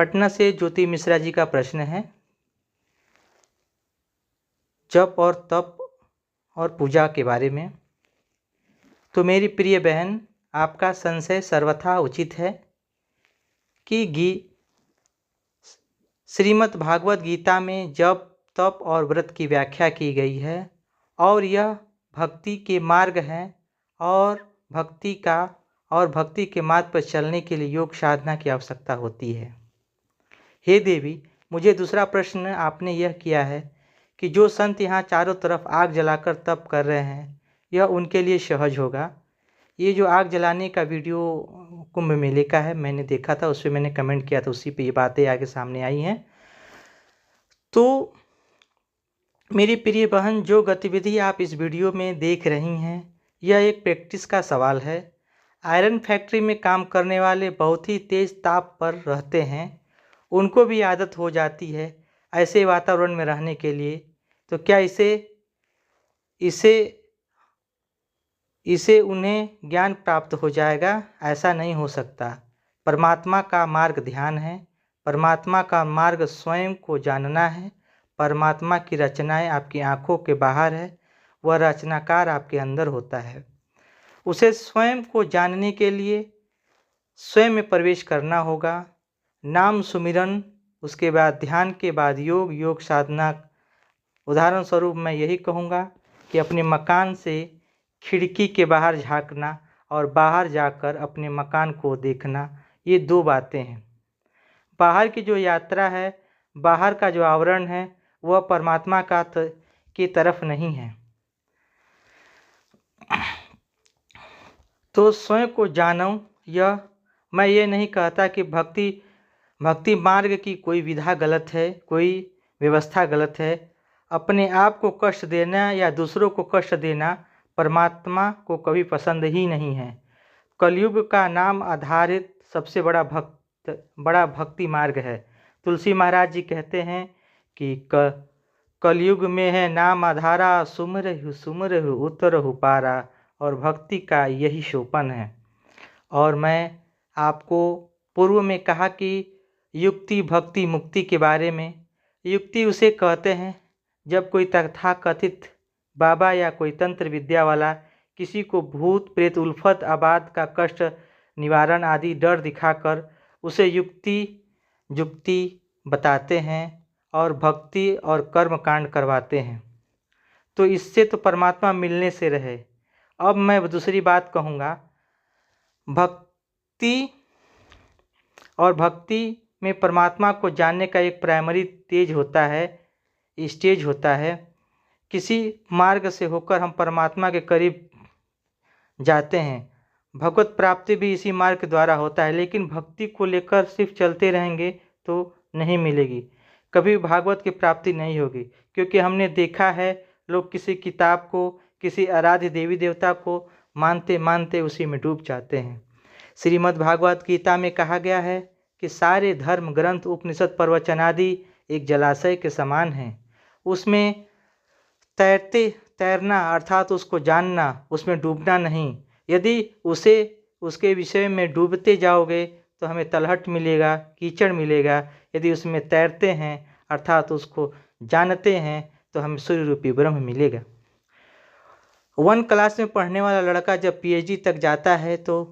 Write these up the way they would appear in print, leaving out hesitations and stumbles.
पटना से ज्योति मिश्रा जी का प्रश्न है, जप और तप और पूजा के बारे में। तो मेरी प्रिय बहन, आपका संशय सर्वथा उचित है कि श्रीमद् भागवत गीता में जप, तप और व्रत की व्याख्या की गई है और यह भक्ति के मार्ग हैं और भक्ति के मार्ग पर चलने के लिए योग साधना की आवश्यकता होती है। हे देवी, मुझे दूसरा प्रश्न आपने यह किया है कि जो संत यहाँ चारों तरफ आग जलाकर तप कर रहे हैं, यह उनके लिए सहज होगा। ये जो आग जलाने का वीडियो कुंभ मेले का है, मैंने देखा था, उस पर मैंने कमेंट किया था, उसी पे ये बातें आगे सामने आई हैं। तो मेरी प्रिय बहन, जो गतिविधि आप इस वीडियो में देख रही हैं, यह एक प्रैक्टिस का सवाल है। आयरन फैक्ट्री में काम करने वाले बहुत ही तेज़ ताप पर रहते हैं, उनको भी आदत हो जाती है ऐसे वातावरण में रहने के लिए। तो क्या इसे उन्हें ज्ञान प्राप्त हो जाएगा? ऐसा नहीं हो सकता। परमात्मा का मार्ग ध्यान है, परमात्मा का मार्ग स्वयं को जानना है। परमात्मा की रचनाएं आपकी आँखों के बाहर है, वह रचनाकार आपके अंदर होता है। उसे स्वयं को जानने के लिए स्वयं में प्रवेश करना होगा। नाम सुमिरन, उसके बाद ध्यान के बाद योग, योग साधना। उदाहरण स्वरूप मैं यही कहूँगा कि अपने मकान से खिड़की के बाहर झांकना और बाहर जाकर अपने मकान को देखना, ये दो बातें हैं। बाहर की जो यात्रा है, बाहर का जो आवरण है, वह परमात्मा की तरफ नहीं है। तो स्वयं को जानो। मैं ये नहीं कहता कि भक्ति मार्ग की कोई विधा गलत है, कोई व्यवस्था गलत है। अपने आप को कष्ट देना या दूसरों को कष्ट देना परमात्मा को कभी पसंद ही नहीं है। कलयुग का नाम आधारित सबसे बड़ा भक्ति मार्ग है। तुलसी महाराज जी कहते हैं कि कलयुग में है नाम आधारा, सुमरहु उतरहु पारा, और भक्ति का यही सोपन है। और मैं आपको पूर्व में कहा कि युक्ति, भक्ति, मुक्ति के बारे में। युक्ति उसे कहते हैं जब कोई तथाकथित बाबा या कोई तंत्र विद्या वाला किसी को भूत प्रेत, उल्फत, आबाद का कष्ट निवारण आदि डर दिखाकर उसे युक्ति बताते हैं और भक्ति और कर्म कांड करवाते हैं। तो इससे तो परमात्मा मिलने से रहे। अब मैं दूसरी बात कहूँगा। भक्ति में परमात्मा को जानने का एक प्राइमरी स्टेज होता है। किसी मार्ग से होकर हम परमात्मा के करीब जाते हैं। भगवत प्राप्ति भी इसी मार्ग के द्वारा होता है, लेकिन भक्ति को लेकर सिर्फ चलते रहेंगे तो नहीं मिलेगी, कभी भागवत की प्राप्ति नहीं होगी। क्योंकि हमने देखा है, लोग किसी किताब को, किसी आराध्य देवी देवता को मानते मानते उसी में डूब जाते हैं। श्रीमद् भागवत गीता में कहा गया है कि सारे धर्म ग्रंथ, उपनिषद, प्रवचन आदि एक जलाशय के समान हैं। उसमें तैरना अर्थात उसको जानना, उसमें डूबना नहीं। यदि उसके विषय में डूबते जाओगे तो हमें तलहट मिलेगा, कीचड़ मिलेगा। यदि उसमें तैरते हैं अर्थात उसको जानते हैं तो हमें सूर्य रूपी ब्रह्म मिलेगा। 1 क्लास में पढ़ने वाला लड़का जब PhD तक जाता है तो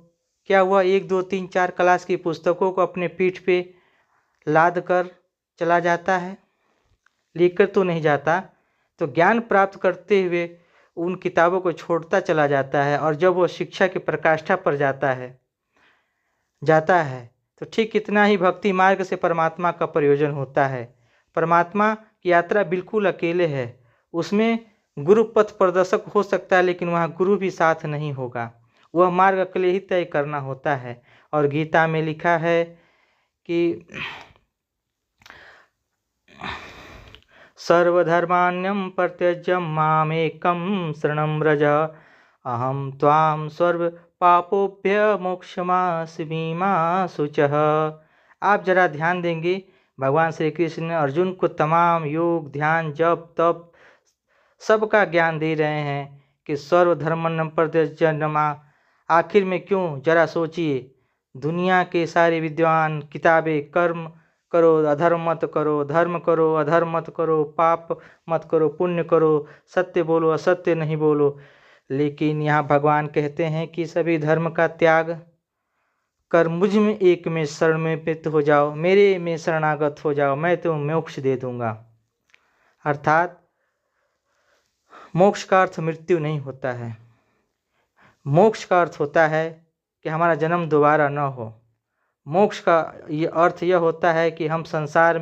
क्या वह 1, 2, 3, 4 क्लास की पुस्तकों को अपने पीठ पे लाद कर चला जाता है? लेकर तो नहीं जाता। तो ज्ञान प्राप्त करते हुए उन किताबों को छोड़ता चला जाता है, और जब वो शिक्षा की प्रकाष्ठा पर जाता है तो ठीक इतना ही भक्ति मार्ग से परमात्मा का प्रयोजन होता है। परमात्मा की यात्रा बिल्कुल अकेले है। उसमें गुरु पथ प्रदर्शक हो सकता है, लेकिन वहाँ गुरु भी साथ नहीं होगा। वह मार्ग अकेले ही तय करना होता है। और गीता में लिखा है कि सर्वधर्मान्यं परित्यज्य मामेकं शरणं व्रज, अहं त्वां सर्व पापोभ्य मोक्षमास्मि मा शुचः। आप जरा ध्यान देंगे, भगवान श्री कृष्ण अर्जुन को तमाम योग, ध्यान, जप, तप सबका ज्ञान दे रहे हैं कि सर्वधर्मान्यं परित्यज्य मा। आखिर में क्यों? जरा सोचिए। दुनिया के सारे विद्वान, किताबें, कर्म करो, अधर्म मत करो, धर्म करो, अधर्म मत करो, पाप मत करो, पुण्य करो, सत्य बोलो, असत्य नहीं बोलो। लेकिन यहाँ भगवान कहते हैं कि सभी धर्म का त्याग कर मुझ में एक में शरण में पित हो जाओ, मेरे में शरणागत हो जाओ, मैं तुम्हें मोक्ष दे दूंगा। अर्थात मोक्ष का अर्थ मृत्यु नहीं होता है। मोक्ष का अर्थ होता है कि हमारा जन्म दोबारा न हो। मोक्ष का ये अर्थ यह होता है कि हम संसार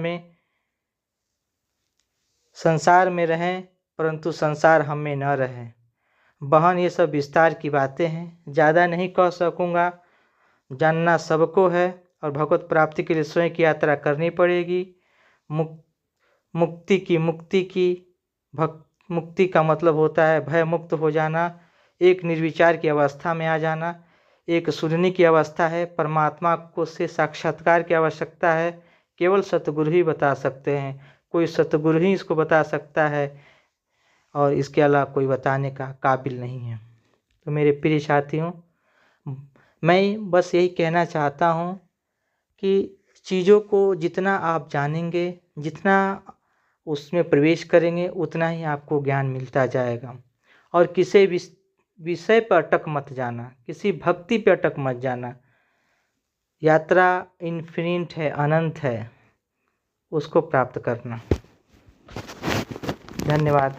में रहें परंतु संसार हम में न रहे। बहन, ये सब विस्तार की बातें हैं, ज़्यादा नहीं कह सकूँगा। जानना सबको है और भगवत प्राप्ति के लिए स्वयं की यात्रा करनी पड़ेगी। मुक्ति का मतलब होता है भय मुक्त हो जाना, एक निर्विचार की अवस्था में आ जाना, एक शून्य की अवस्था है। परमात्मा को से साक्षात्कार की आवश्यकता है, केवल सतगुरु ही बता सकते हैं। कोई सतगुरु ही इसको बता सकता है और इसके अलावा कोई बताने का काबिल नहीं है। तो मेरे प्रिय साथियों, मैं बस यही कहना चाहता हूँ कि चीज़ों को जितना आप जानेंगे, जितना उसमें प्रवेश करेंगे, उतना ही आपको ज्ञान मिलता जाएगा। और किसी विषय पर अटक मत जाना, किसी भक्ति पर अटक मत जाना। यात्रा इन्फिनिट है, अनंत है, उसको प्राप्त करना। धन्यवाद।